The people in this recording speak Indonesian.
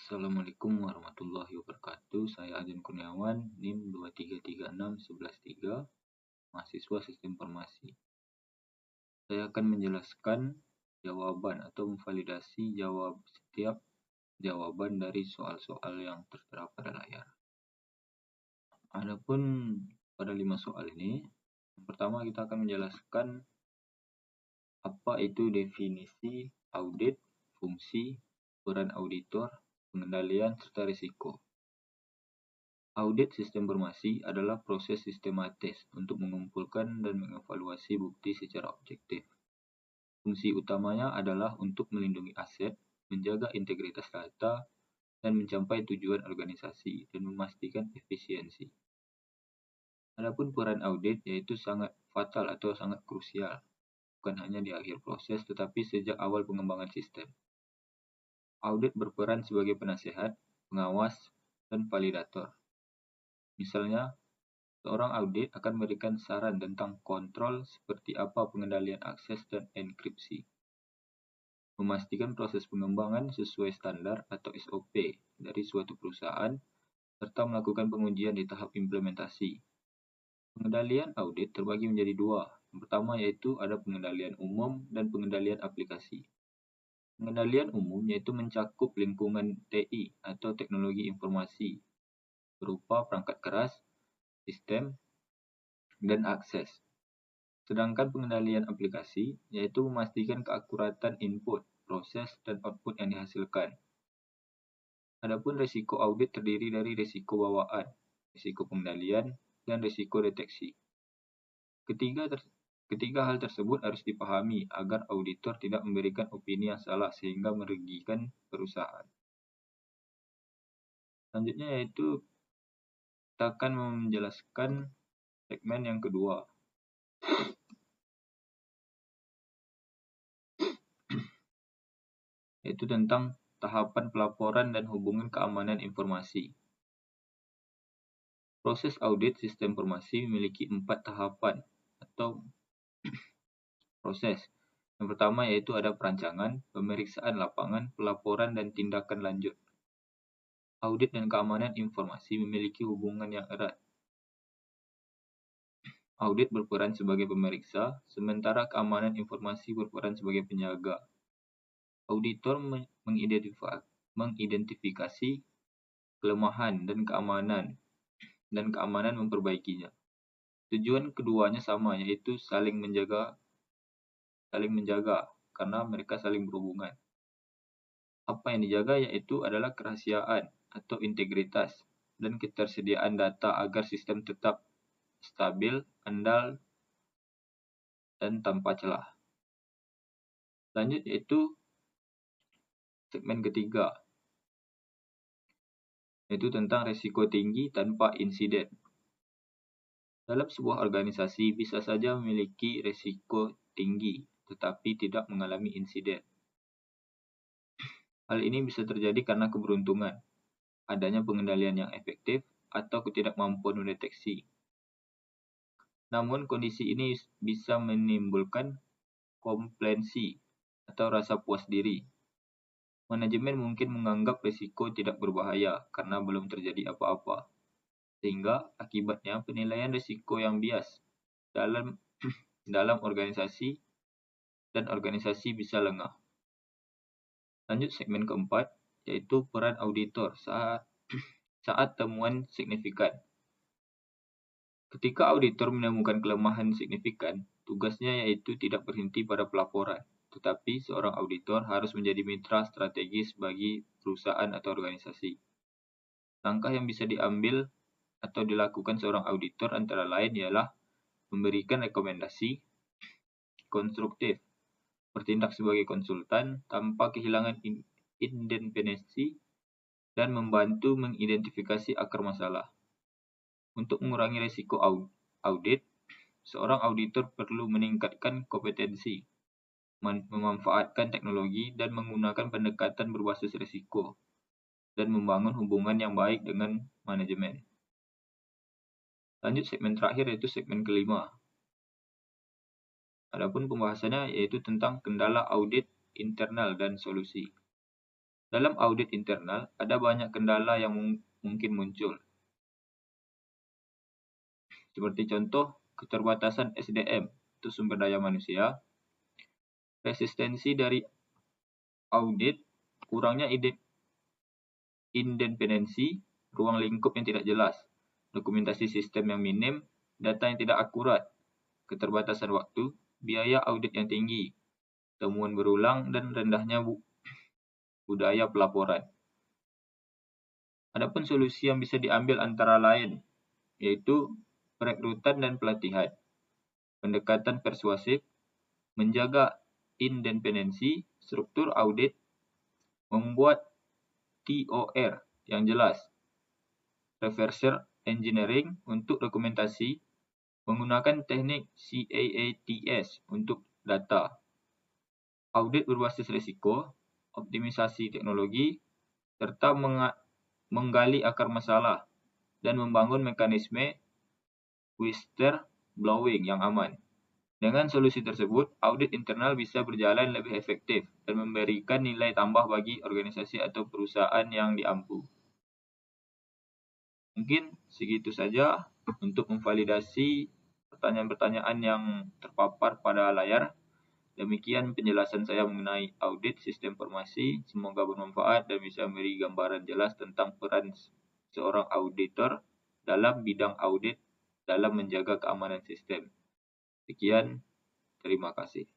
Assalamualaikum warahmatullahi wabarakatuh. Saya Adin Kurniawan, NIM 23361113, mahasiswa Sistem Informasi. Saya akan menjelaskan jawaban atau memvalidasi setiap jawaban dari soal-soal yang tertera pada layar. Adapun pada 5 soal ini, yang pertama kita akan menjelaskan apa itu definisi audit, fungsi, peran auditor, pengendalian, serta risiko. Audit sistem informasi adalah proses sistematis untuk mengumpulkan dan mengevaluasi bukti secara objektif. Fungsi utamanya adalah untuk melindungi aset, menjaga integritas data, dan mencapai tujuan organisasi dan memastikan efisiensi. Adapun peran audit yaitu sangat fatal atau sangat krusial, bukan hanya di akhir proses tetapi sejak awal pengembangan sistem. Audit berperan sebagai penasehat, pengawas, dan validator. Misalnya, seorang audit akan memberikan saran tentang kontrol seperti apa pengendalian akses dan enkripsi, memastikan proses pengembangan sesuai standar atau SOP dari suatu perusahaan, serta melakukan pengujian di tahap implementasi. Pengendalian audit terbagi menjadi dua. Yang pertama yaitu ada pengendalian umum dan pengendalian aplikasi. Pengendalian umum yaitu mencakup lingkungan TI atau teknologi informasi, berupa perangkat keras, sistem, dan akses. Sedangkan pengendalian aplikasi yaitu memastikan keakuratan input, proses, dan output yang dihasilkan. Adapun risiko audit terdiri dari risiko bawaan, risiko pengendalian, dan risiko deteksi. Ketiga hal tersebut harus dipahami agar auditor tidak memberikan opini yang salah sehingga merugikan perusahaan. Selanjutnya yaitu kita akan menjelaskan segmen yang kedua. Yaitu tentang tahapan pelaporan dan hubungan keamanan informasi. Proses audit sistem informasi memiliki 4 tahapan atau proses. Yang pertama yaitu ada perancangan, pemeriksaan lapangan, pelaporan, dan tindakan lanjut. Audit dan keamanan informasi memiliki hubungan yang erat. Audit berperan sebagai pemeriksa, sementara keamanan informasi berperan sebagai penjaga. Auditor mengidentifikasi kelemahan dan keamanan memperbaikinya. Tujuan keduanya sama, yaitu saling menjaga karena mereka saling berhubungan. Apa yang dijaga yaitu adalah kerahasiaan atau integritas dan ketersediaan data agar sistem tetap stabil, andal, dan tanpa celah. Lanjut yaitu segmen ketiga, yaitu tentang risiko tinggi tanpa insiden. Dalam sebuah organisasi bisa saja memiliki risiko tinggi tetapi tidak mengalami insiden. Hal ini bisa terjadi karena keberuntungan, adanya pengendalian yang efektif, atau ketidakmampuan mendeteksi. Namun kondisi ini bisa menimbulkan komplainsi atau rasa puas diri. Manajemen mungkin menganggap risiko tidak berbahaya karena belum terjadi apa-apa, sehingga akibatnya penilaian risiko yang bias dalam organisasi dan organisasi bisa lengah. Lanjut segmen keempat, yaitu peran auditor saat temuan signifikan. Ketika auditor menemukan kelemahan signifikan, tugasnya yaitu tidak berhenti pada pelaporan, tetapi seorang auditor harus menjadi mitra strategis bagi perusahaan atau organisasi. Langkah yang bisa diambil atau dilakukan seorang auditor antara lain ialah memberikan rekomendasi konstruktif, bertindak sebagai konsultan tanpa kehilangan independensi, dan membantu mengidentifikasi akar masalah. Untuk mengurangi risiko audit, seorang auditor perlu meningkatkan kompetensi, memanfaatkan teknologi, dan menggunakan pendekatan berbasis risiko, dan membangun hubungan yang baik dengan manajemen. Lanjut segmen terakhir yaitu segmen kelima. Adapun pembahasannya yaitu tentang kendala audit internal dan solusi. Dalam audit internal, ada banyak kendala yang mungkin muncul. Seperti contoh, keterbatasan SDM, itu sumber daya manusia, resistensi dari audit, kurangnya independensi, ruang lingkup yang tidak jelas, dokumentasi sistem yang minim, data yang tidak akurat, keterbatasan waktu, biaya audit yang tinggi, temuan berulang, dan rendahnya budaya pelaporan. Adapun solusi yang bisa diambil antara lain, yaitu perekrutan dan pelatihan, pendekatan persuasif, menjaga independensi, struktur audit, membuat TOR yang jelas, reverse engineering untuk dokumentasi, menggunakan teknik CAATS untuk data, audit berbasis risiko, optimisasi teknologi, serta menggali akar masalah dan membangun mekanisme whistleblowing yang aman. Dengan solusi tersebut, audit internal bisa berjalan lebih efektif dan memberikan nilai tambah bagi organisasi atau perusahaan yang diampu. Mungkin segitu saja untuk memvalidasi pertanyaan-pertanyaan yang terpapar pada layar. Demikian penjelasan saya mengenai audit sistem informasi. Semoga bermanfaat dan bisa memberi gambaran jelas tentang peran seorang auditor dalam bidang audit dalam menjaga keamanan sistem. Sekian, terima kasih.